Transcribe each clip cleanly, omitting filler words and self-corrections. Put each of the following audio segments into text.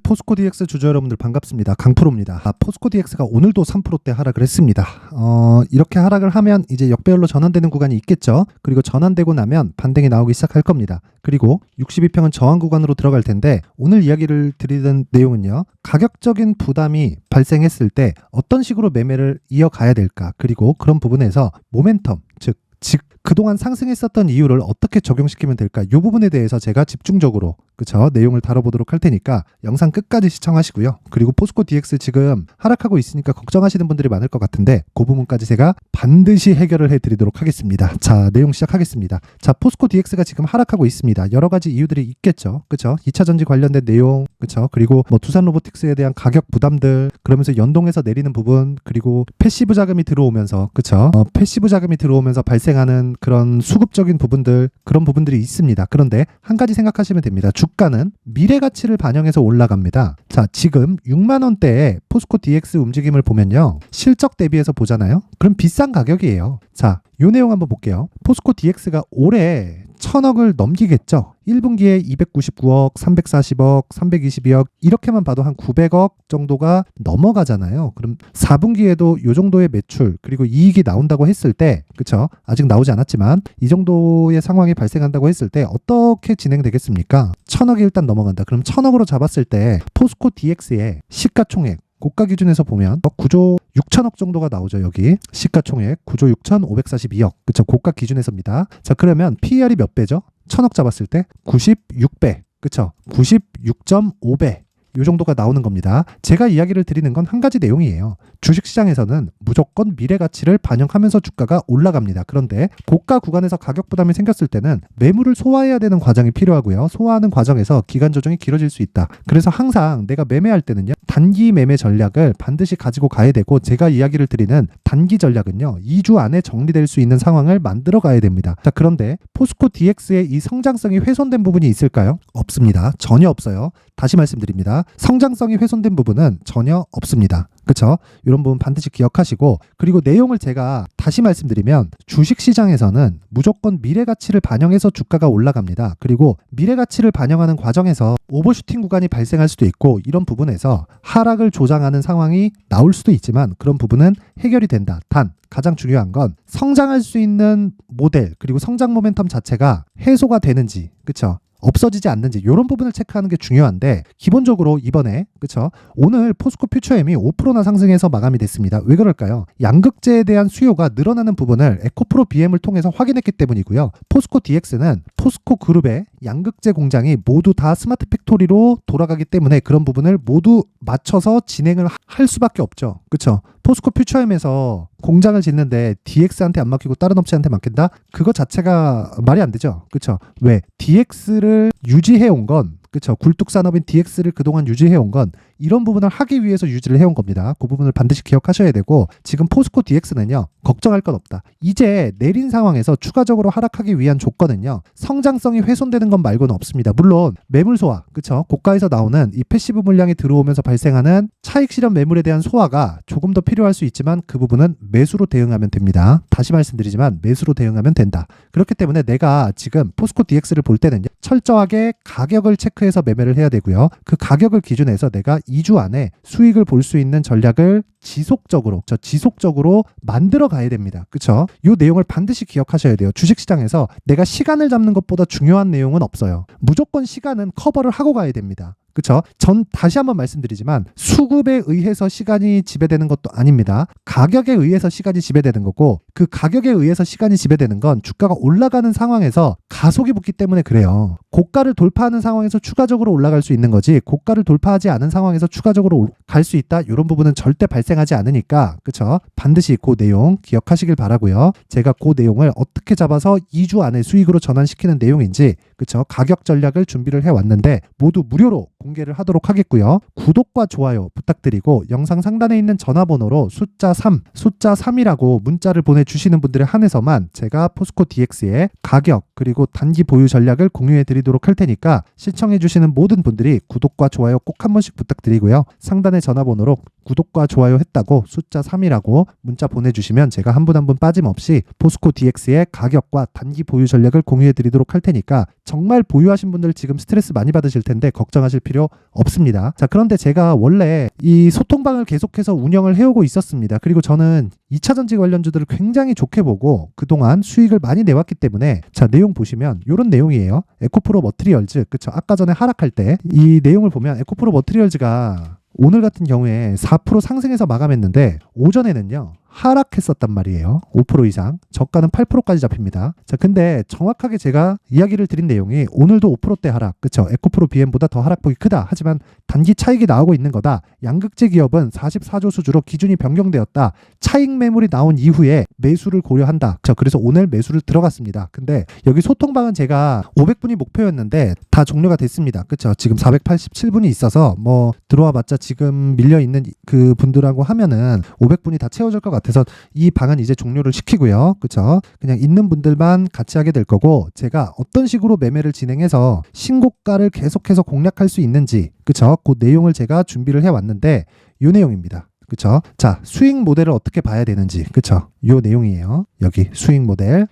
포스코 DX 주주 여러분들 반갑습니다. 강프로입니다. 포스코 DX가 오늘도 3%대 하락을 했습니다. 이렇게 하락을 하면 이제 역배열로 전환되는 구간이 있겠죠. 그리고 전환되고 나면 반등이 나오기 시작할 겁니다. 그리고 62평은 저항 구간으로 들어갈 텐데 오늘 이야기를 드리는 내용은요. 가격적인 부담이 발생했을 때 어떤 식으로 매매를 이어가야 될까? 그리고 그런 부분에서 모멘텀, 즉 그동안 상승했었던 이유를 어떻게 적용시키면 될까? 이 부분에 대해서 제가 집중적으로 내용을 다뤄보도록 할 테니까 영상 끝까지 시청하시고요. 그리고 포스코 DX 지금 하락하고 있으니까 걱정하시는 분들이 많을 것 같은데 그 부분까지 제가 반드시 해결을 해드리도록 하겠습니다. 자, 내용 시작하겠습니다. 자, 포스코 DX가 지금 하락하고 있습니다. 여러 가지 이유들이 있겠죠. 그쵸? 2차전지 관련된 내용, 그쵸? 그리고 뭐 두산 로보틱스에 대한 가격 부담들, 그러면서 연동해서 내리는 부분, 그리고 패시브 자금이 들어오면서, 그쵸? 패시브 자금이 들어오면서 발생하는 그런 수급적인 부분들, 그런 부분들이 있습니다. 그런데 한 가지 생각하시면 됩니다. 주가는 미래 가치를 반영해서 올라갑니다. 자, 지금 6만 원대의 포스코 DX 움직임을 보면요. 실적 대비해서 보잖아요. 그럼 비싼 가격이에요. 자, 요 내용 한번 볼게요. 포스코 DX가 올해 1000억을 넘기겠죠. 1분기에 299억, 340억, 322억 이렇게만 봐도 한 900억 정도가 넘어가잖아요. 그럼 4분기에도 요 정도의 매출 그리고 이익이 나온다고 했을 때, 그쵸? 아직 나오지 않았지만 이 정도의 상황이 발생한다고 했을 때 어떻게 진행되겠습니까? 1000억이 일단 넘어간다. 그럼 1000억으로 잡았을 때 포스코 DX의 시가총액 고가 기준에서 보면 9조 6천억 정도가 나오죠. 여기 시가총액 9조 6,542억. 그쵸? 고가 기준에서입니다. 자, 그러면 PER이 몇 배죠? 1000억 잡았을 때 96배. 그쵸? 96.5배. 이 정도가 나오는 겁니다. 제가 이야기를 드리는 건 한 가지 내용이에요. 주식시장에서는 무조건 미래 가치를 반영하면서 주가가 올라갑니다. 그런데 고가 구간에서 가격 부담이 생겼을 때는 매물을 소화해야 되는 과정이 필요하고요. 소화하는 과정에서 기간 조정이 길어질 수 있다. 그래서 항상 내가 매매할 때는요. 단기 매매 전략을 반드시 가지고 가야 되고 제가 이야기를 드리는 단기 전략은요. 2주 안에 정리될 수 있는 상황을 만들어 가야 됩니다. 자, 그런데 포스코 DX의 이 성장성이 훼손된 부분이 있을까요? 없습니다. 전혀 없어요. 다시 말씀드립니다. 성장성이 훼손된 부분은 전혀 없습니다. 그쵸? 이런 부분 반드시 기억하시고, 그리고 내용을 제가 다시 말씀드리면 주식시장에서는 무조건 미래가치를 반영해서 주가가 올라갑니다. 그리고 미래가치를 반영하는 과정에서 오버슈팅 구간이 발생할 수도 있고 이런 부분에서 하락을 조장하는 상황이 나올 수도 있지만 그런 부분은 해결이 된다. 단 가장 중요한 건 성장할 수 있는 모델 그리고 성장 모멘텀 자체가 해소가 되는지, 그쵸? 없어지지 않는지 이런 부분을 체크하는 게 중요한데 기본적으로 이번에 그쵸 오늘 포스코 퓨처엠이 5%나 상승해서 마감이 됐습니다. 왜 그럴까요? 양극재에 대한 수요가 늘어나는 부분을 에코프로 BM을 통해서 확인했기 때문이고요. 포스코 DX는 포스코 그룹의 양극재 공장이 모두 다 스마트 팩토리로 돌아가기 때문에 그런 부분을 모두 맞춰서 진행을 할 수밖에 없죠. 그쵸? 포스코 퓨처엠에서 공장을 짓는데 DX한테 안 맡기고 다른 업체한테 맡긴다? 그거 자체가 말이 안 되죠. 그쵸? 왜? DX를 유지해온 건, 그쵸? 굴뚝산업인 DX를 그동안 유지해온 건 이런 부분을 하기 위해서 유지를 해온 겁니다. 그 부분을 반드시 기억하셔야 되고 지금 포스코 DX는요. 걱정할 건 없다. 이제 내린 상황에서 추가적으로 하락하기 위한 조건은요. 성장성이 훼손되는 것 말고는 없습니다. 물론 매물 소화, 그쵸? 고가에서 나오는 이 패시브 물량이 들어오면서 발생하는 차익 실현 매물에 대한 소화가 조금 더 필요할 수 있지만 그 부분은 매수로 대응하면 됩니다. 다시 말씀드리지만 매수로 대응하면 된다. 그렇기 때문에 내가 지금 포스코 DX를 볼 때는 철저하게 가격을 체크해서 매매를 해야 되고요. 그 가격을 기준해서 내가 2주 안에 수익을 볼 수 있는 전략을 지속적으로 만들어 가야 됩니다. 그쵸? 이 내용을 반드시 기억하셔야 돼요. 주식시장에서 내가 시간을 잡는 것보다 중요한 내용은 없어요. 무조건 시간은 커버를 하고 가야 됩니다. 그쵸? 전 다시 한번 말씀드리지만 수급에 의해서 시간이 지배되는 것도 아닙니다. 가격에 의해서 시간이 지배되는 거고 그 가격에 의해서 시간이 지배되는 건 주가가 올라가는 상황에서 가속이 붙기 때문에 그래요. 고가를 돌파하는 상황에서 추가적으로 올라갈 수 있는 거지 고가를 돌파하지 않은 상황에서 추가적으로 갈 수 있다? 이런 부분은 절대 발생하지 않으니까 그쵸? 반드시 그 내용 기억하시길 바라고요. 제가 그 내용을 어떻게 잡아서 2주 안에 수익으로 전환시키는 내용인지 그쵸? 가격 전략을 준비를 해왔는데 모두 무료로 공개를 하도록 하겠고요. 구독과 좋아요 부탁드리고 영상 상단에 있는 전화번호로 숫자 3이라고 문자를 보내주시는 분들에 한해서만 제가 포스코 DX의 가격 그리고 단기 보유 전략을 공유해 드리도록 할 테니까 시청해 주시는 모든 분들이 구독과 좋아요 꼭 한 번씩 부탁드리고요. 상단의 전화번호로 구독과 좋아요 했다고 숫자 3이라고 문자 보내주시면 제가 한 분 한 분 빠짐없이 포스코 DX의 가격과 단기 보유 전략을 공유해 드리도록 할 테니까 정말 보유하신 분들 지금 스트레스 많이 받으실 텐데 걱정하실 필요 없습니다. 자, 그런데 제가 원래 이 소통방을 계속해서 운영을 해오고 있었습니다. 그리고 저는 2차전지 관련주들을 굉장히 좋게 보고 그동안 수익을 많이 내왔기 때문에 자, 내용 보시면 이런 내용이에요. 에코프로 머티리얼즈, 그쵸? 아까 전에 하락할 때 이 내용을 보면 에코프로 머티리얼즈가 오늘 같은 경우에 4% 상승해서 마감했는데 오전에는요 하락했었단 말이에요. 5% 이상. 저가는 8%까지 잡힙니다. 자, 근데 정확하게 제가 이야기를 드린 내용이 오늘도 5%대 하락. 그쵸? 에코프로 BM보다 더 하락폭이 크다. 하지만 단기 차익이 나오고 있는 거다. 양극재 기업은 44조 수주로 기준이 변경되었다. 차익 매물이 나온 이후에 매수를 고려한다. 그래서 오늘 매수를 들어갔습니다. 근데 여기 소통방은 제가 500분이 목표였는데 다 종료가 됐습니다. 그쵸? 지금 487분이 있어서 뭐 들어와 봤자 지금 밀려있는 그 분들하고 하면은 500분이 다 채워질 것 같아서 이 방은 이제 종료를 시키고요. 그쵸? 그냥 있는 분들만 같이 하게 될 거고 제가 어떤 식으로 매매를 진행해서 신고가를 계속해서 공략할 수 있는지 그쵸? 그 내용을 제가 준비를 해왔는데 이 내용입니다. 그쵸? 자, 수익 모델을 어떻게 봐야 되는지, 그쵸? 요 내용이에요. 여기 수익 모델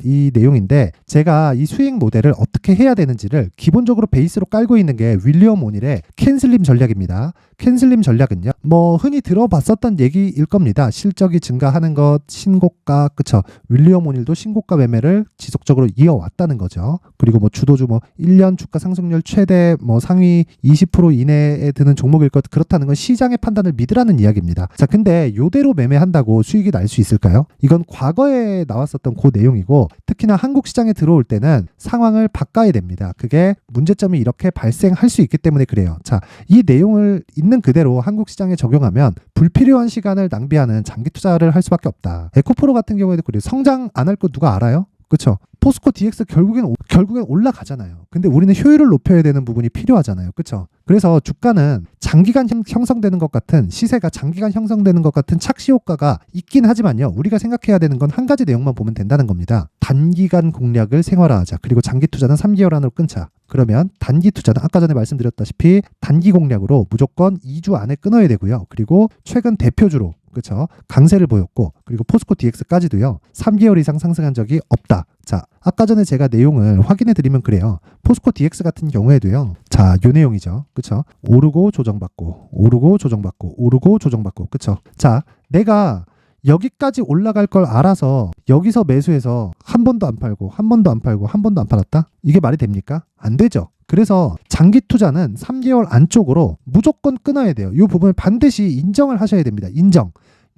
이 내용인데 제가 이 수익 모델을 어떻게 해야 되는지를 기본적으로 베이스로 깔고 있는 게 윌리엄 오닐의 캔슬림 전략입니다. 캔슬림 전략은요, 뭐 흔히 들어봤었던 얘기일 겁니다. 실적이 증가하는 것, 신고가, 그쵸? 윌리엄 오닐도 신고가 매매를 지속적으로 이어왔다는 거죠. 그리고 뭐 주도주 뭐 1년 주가 상승률 최대 뭐 상위 20% 이내에 드는 종목일 것, 그렇다는 건 시장의 판단을 믿으라는 이야기입니다. 자, 근데 요대로 매매한다고 수익이 날 수 있을까요? 이건 과거에 나왔었던 그 내용이고 특히나 한국 시장에 들어올 때는 상황을 바꿔야 됩니다. 그게 문제점이 이렇게 발생할 수 있기 때문에 그래요. 자, 이 내용을 있는 그대로 한국 시장에 적용하면 불필요한 시간을 낭비하는 장기 투자를 할 수밖에 없다. 에코프로 같은 경우에도 그래요. 성장 안 할 거 누가 알아요? 그쵸? 포스코 DX 결국엔 올라가잖아요. 근데 우리는 효율을 높여야 되는 부분이 필요하잖아요. 그쵸? 그래서 주가는 장기간 형성되는 것 같은, 시세가 장기간 형성되는 것 같은 착시 효과가 있긴 하지만요. 우리가 생각해야 되는 건 한 가지 내용만 보면 된다는 겁니다. 단기간 공략을 생활화하자. 그리고 장기 투자는 3개월 안으로 끊자. 그러면 단기 투자는 아까 전에 말씀드렸다시피 단기 공략으로 무조건 2주 안에 끊어야 되고요. 그리고 최근 대표주로 그렇죠. 강세를 보였고 그리고 포스코 DX까지도요. 3개월 이상 상승한 적이 없다. 자, 아까 전에 제가 내용을 확인해 드리면 그래요. 포스코 DX 같은 경우에도요. 자, 요 내용이죠. 그렇죠? 오르고 조정받고 오르고 조정받고 오르고 조정받고 그렇죠? 자, 내가 여기까지 올라갈 걸 알아서 여기서 매수해서 한 번도 안 팔고 한 번도 안 팔고 한 번도 안 팔았다? 이게 말이 됩니까? 안 되죠. 그래서 장기 투자는 3개월 안쪽으로 무조건 끊어야 돼요. 이 부분을 반드시 인정을 하셔야 됩니다. 인정.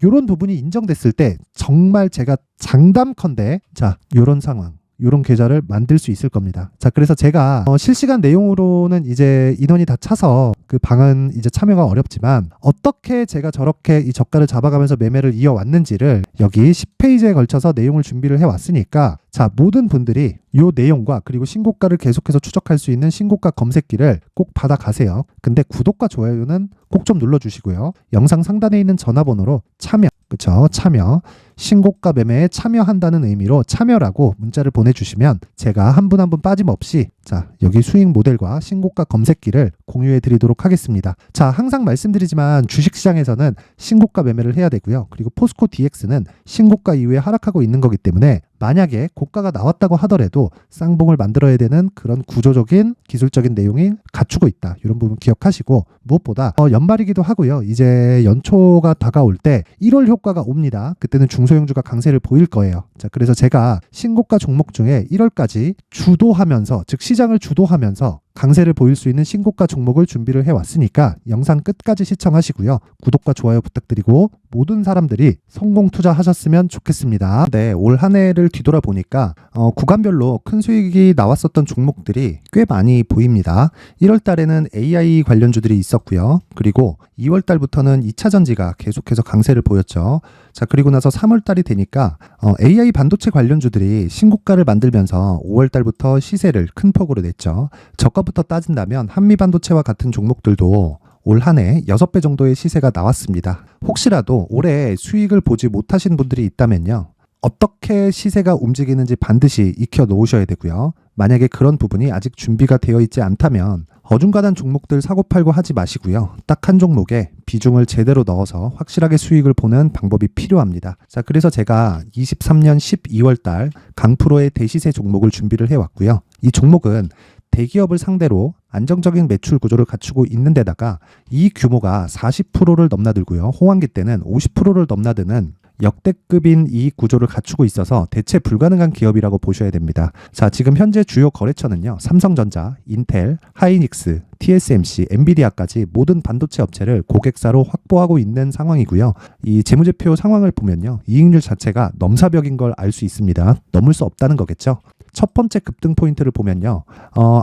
이런 부분이 인정됐을 때 정말 제가 장담컨대 자, 이런 상황. 이런 계좌를 만들 수 있을 겁니다. 자, 그래서 제가 실시간 내용으로는 이제 인원이 다 차서 그 방은 이제 참여가 어렵지만 어떻게 제가 저렇게 이 저가를 잡아가면서 매매를 이어왔는지를 여기 10페이지에 걸쳐서 내용을 준비를 해왔으니까 자, 모든 분들이 이 내용과 그리고 신고가를 계속해서 추적할 수 있는 신고가 검색기를 꼭 받아가세요. 근데 구독과 좋아요는 꼭 좀 눌러주시고요. 영상 상단에 있는 전화번호로 참여, 그쵸? 참여, 신고가 매매에 참여한다는 의미로 참여라고 문자를 보내주시면 제가 한 분 한 분 빠짐없이 자, 여기 수익 모델과 신고가 검색기를 공유해 드리도록 하겠습니다. 자, 항상 말씀드리지만 주식시장에서는 신고가 매매를 해야 되고요. 그리고 포스코 DX는 신고가 이후에 하락하고 있는 거기 때문에 만약에 고가가 나왔다고 하더라도 쌍봉을 만들어야 되는 그런 구조적인 기술적인 내용이 갖추고 있다. 이런 부분 기억하시고 무엇보다 연말이기도 하고요. 이제 연초가 다가올 때 1월 효과가 옵니다. 그때는 중소형주가 강세를 보일 거예요. 자, 그래서 제가 신고가 종목 중에 1월까지 주도하면서 즉 시장을 주도하면서 강세를 보일 수 있는 신고가 종목을 준비를 해왔으니까 영상 끝까지 시청하시고요. 구독과 좋아요 부탁드리고 모든 사람들이 성공 투자하셨으면 좋겠습니다. 네, 올 한 해를 뒤돌아보니까 구간별로 큰 수익이 나왔었던 종목들이 꽤 많이 보입니다. 1월 달에는 AI 관련주들이 있었고요. 그리고 2월 달부터는 2차전지가 계속해서 강세를 보였죠. 자, 그리고 나서 3월 달이 되니까 AI 반도체 관련주들이 신고가를 만들면서 5월 달부터 시세를 큰 폭으로 냈죠. 저가부터 따진다면 한미반도체와 같은 종목들도 올 한 해 6배 정도의 시세가 나왔습니다. 혹시라도 올해 수익을 보지 못하신 분들이 있다면요. 어떻게 시세가 움직이는지 반드시 익혀 놓으셔야 되고요. 만약에 그런 부분이 아직 준비가 되어 있지 않다면 어중간한 종목들 사고팔고 하지 마시고요. 딱 한 종목에 비중을 제대로 넣어서 확실하게 수익을 보는 방법이 필요합니다. 자, 그래서 제가 23년 12월 달 강프로의 대시세 종목을 준비를 해왔고요. 이 종목은 대기업을 상대로 안정적인 매출 구조를 갖추고 있는 데다가 이 규모가 40%를 넘나들고요. 호황기 때는 50%를 넘나드는 역대급인 이익 구조를 갖추고 있어서 대체 불가능한 기업이라고 보셔야 됩니다. 자, 지금 현재 주요 거래처는요. 삼성전자, 인텔, 하이닉스, TSMC, 엔비디아까지 모든 반도체 업체를 고객사로 확보하고 있는 상황이고요. 이 재무제표 상황을 보면요. 이익률 자체가 넘사벽인 걸 알 수 있습니다. 넘을 수 없다는 거겠죠. 첫 번째 급등 포인트를 보면요.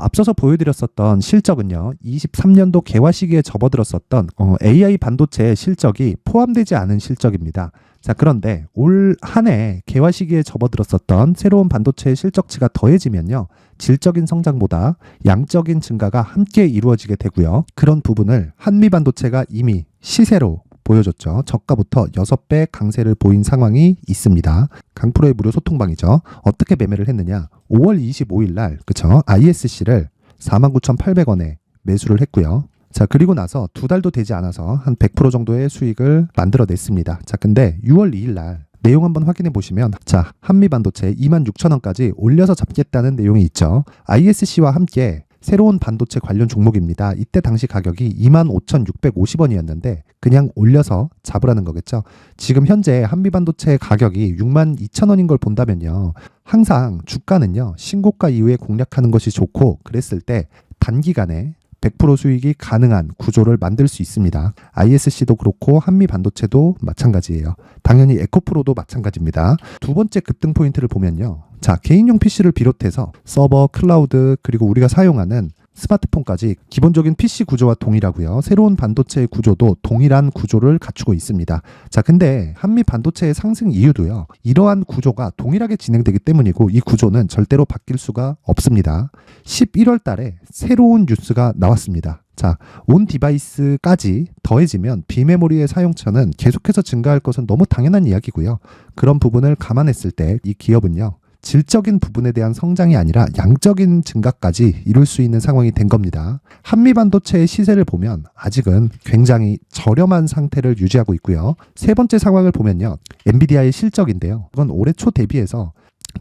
앞서서 보여드렸었던 실적은요. 23년도 개화 시기에 접어들었었던 AI 반도체의 실적이 포함되지 않은 실적입니다. 자, 그런데 올 한 해 개화 시기에 접어들었었던 새로운 반도체의 실적치가 더해지면요. 질적인 성장보다 양적인 증가가 함께 이루어지게 되고요. 그런 부분을 한미반도체가 이미 시세로 보여줬죠. 저가부터 6배 강세를 보인 상황이 있습니다. 강프로의 무료 소통방이죠. 어떻게 매매를 했느냐. 5월 25일 날 그쵸? ISC를 49,800원에 매수를 했고요. 자, 그리고 나서 2달도 되지 않아서 한 100% 정도의 수익을 만들어냈습니다. 자, 근데 6월 2일 날 내용 한번 확인해 보시면 자, 한미반도체 26,000원까지 올려서 잡겠다는 내용이 있죠. ISC와 함께 새로운 반도체 관련 종목입니다. 이때 당시 가격이 25,650원이었는데 그냥 올려서 잡으라는 거겠죠. 지금 현재 한미반도체 가격이 62,000원인 걸 본다면요. 항상 주가는요. 신고가 이후에 공략하는 것이 좋고 그랬을 때 단기간에 100% 수익이 가능한 구조를 만들 수 있습니다. ISC도 그렇고 한미반도체도 마찬가지예요. 당연히 에코프로도 마찬가지입니다. 두 번째 급등 포인트를 보면요. 자, 개인용 PC를 비롯해서 서버, 클라우드, 그리고 우리가 사용하는 스마트폰까지 기본적인 PC 구조와 동일하고요. 새로운 반도체의 구조도 동일한 구조를 갖추고 있습니다. 자, 근데 한미 반도체의 상승 이유도요. 이러한 구조가 동일하게 진행되기 때문이고 이 구조는 절대로 바뀔 수가 없습니다. 11월 달에 새로운 뉴스가 나왔습니다. 자, 온 디바이스까지 더해지면 비메모리의 사용처는 계속해서 증가할 것은 너무 당연한 이야기고요. 그런 부분을 감안했을 때 이 기업은요. 질적인 부분에 대한 성장이 아니라 양적인 증가까지 이룰 수 있는 상황이 된 겁니다. 한미반도체의 시세를 보면 아직은 굉장히 저렴한 상태를 유지하고 있고요. 세 번째 상황을 보면요. 엔비디아의 실적인데요. 그건 올해 초 대비해서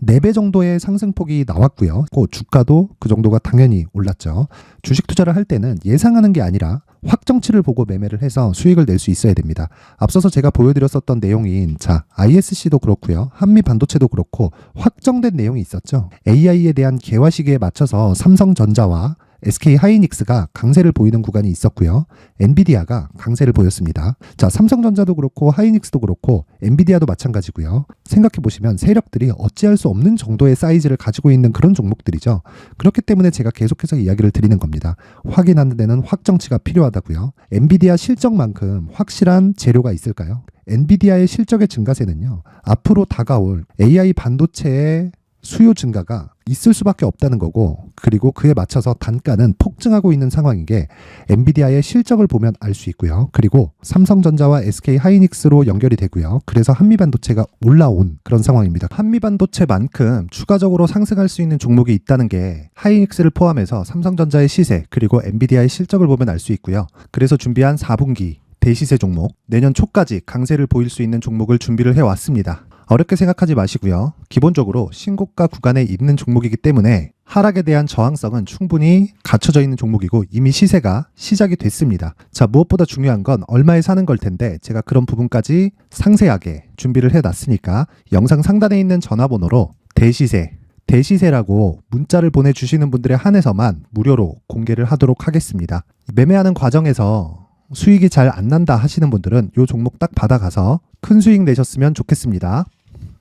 4배 정도의 상승폭이 나왔고요. 주가도 그 정도가 당연히 올랐죠. 주식 투자를 할 때는 예상하는 게 아니라 확정치를 보고 매매를 해서 수익을 낼 수 있어야 됩니다. 앞서서 제가 보여드렸었던 내용인 자, ISC도 그렇고요. 한미반도체도 그렇고 확정된 내용이 있었죠. AI에 대한 개화 시기에 맞춰서 삼성전자와 SK 하이닉스가 강세를 보이는 구간이 있었고요. 엔비디아가 강세를 보였습니다. 자, 삼성전자도 그렇고 하이닉스도 그렇고 엔비디아도 마찬가지고요. 생각해 보시면 세력들이 어찌할 수 없는 정도의 사이즈를 가지고 있는 그런 종목들이죠. 그렇기 때문에 제가 계속해서 이야기를 드리는 겁니다. 확인하는 데는 확정치가 필요하다고요. 엔비디아 실적만큼 확실한 재료가 있을까요? 엔비디아의 실적의 증가세는요. 앞으로 다가올 AI 반도체의 수요 증가가 있을 수밖에 없다는 거고 그리고 그에 맞춰서 단가는 폭증하고 있는 상황인 게 엔비디아의 실적을 보면 알 수 있고요. 그리고 삼성전자와 SK 하이닉스로 연결이 되고요. 그래서 한미반도체가 올라온 그런 상황입니다. 한미반도체만큼 추가적으로 상승할 수 있는 종목이 있다는 게 하이닉스를 포함해서 삼성전자의 시세 그리고 엔비디아의 실적을 보면 알 수 있고요. 그래서 준비한 4분기 대시세 종목 내년 초까지 강세를 보일 수 있는 종목을 준비를 해왔습니다. 어렵게 생각하지 마시고요. 기본적으로 신고가 구간에 있는 종목이기 때문에 하락에 대한 저항성은 충분히 갖춰져 있는 종목이고 이미 시세가 시작이 됐습니다. 자, 무엇보다 중요한 건 얼마에 사는 걸 텐데 제가 그런 부분까지 상세하게 준비를 해놨으니까 영상 상단에 있는 전화번호로 대시세라고 문자를 보내주시는 분들에 한해서만 무료로 공개를 하도록 하겠습니다. 매매하는 과정에서 수익이 잘 안 난다 하시는 분들은 이 종목 딱 받아가서 큰 수익 내셨으면 좋겠습니다.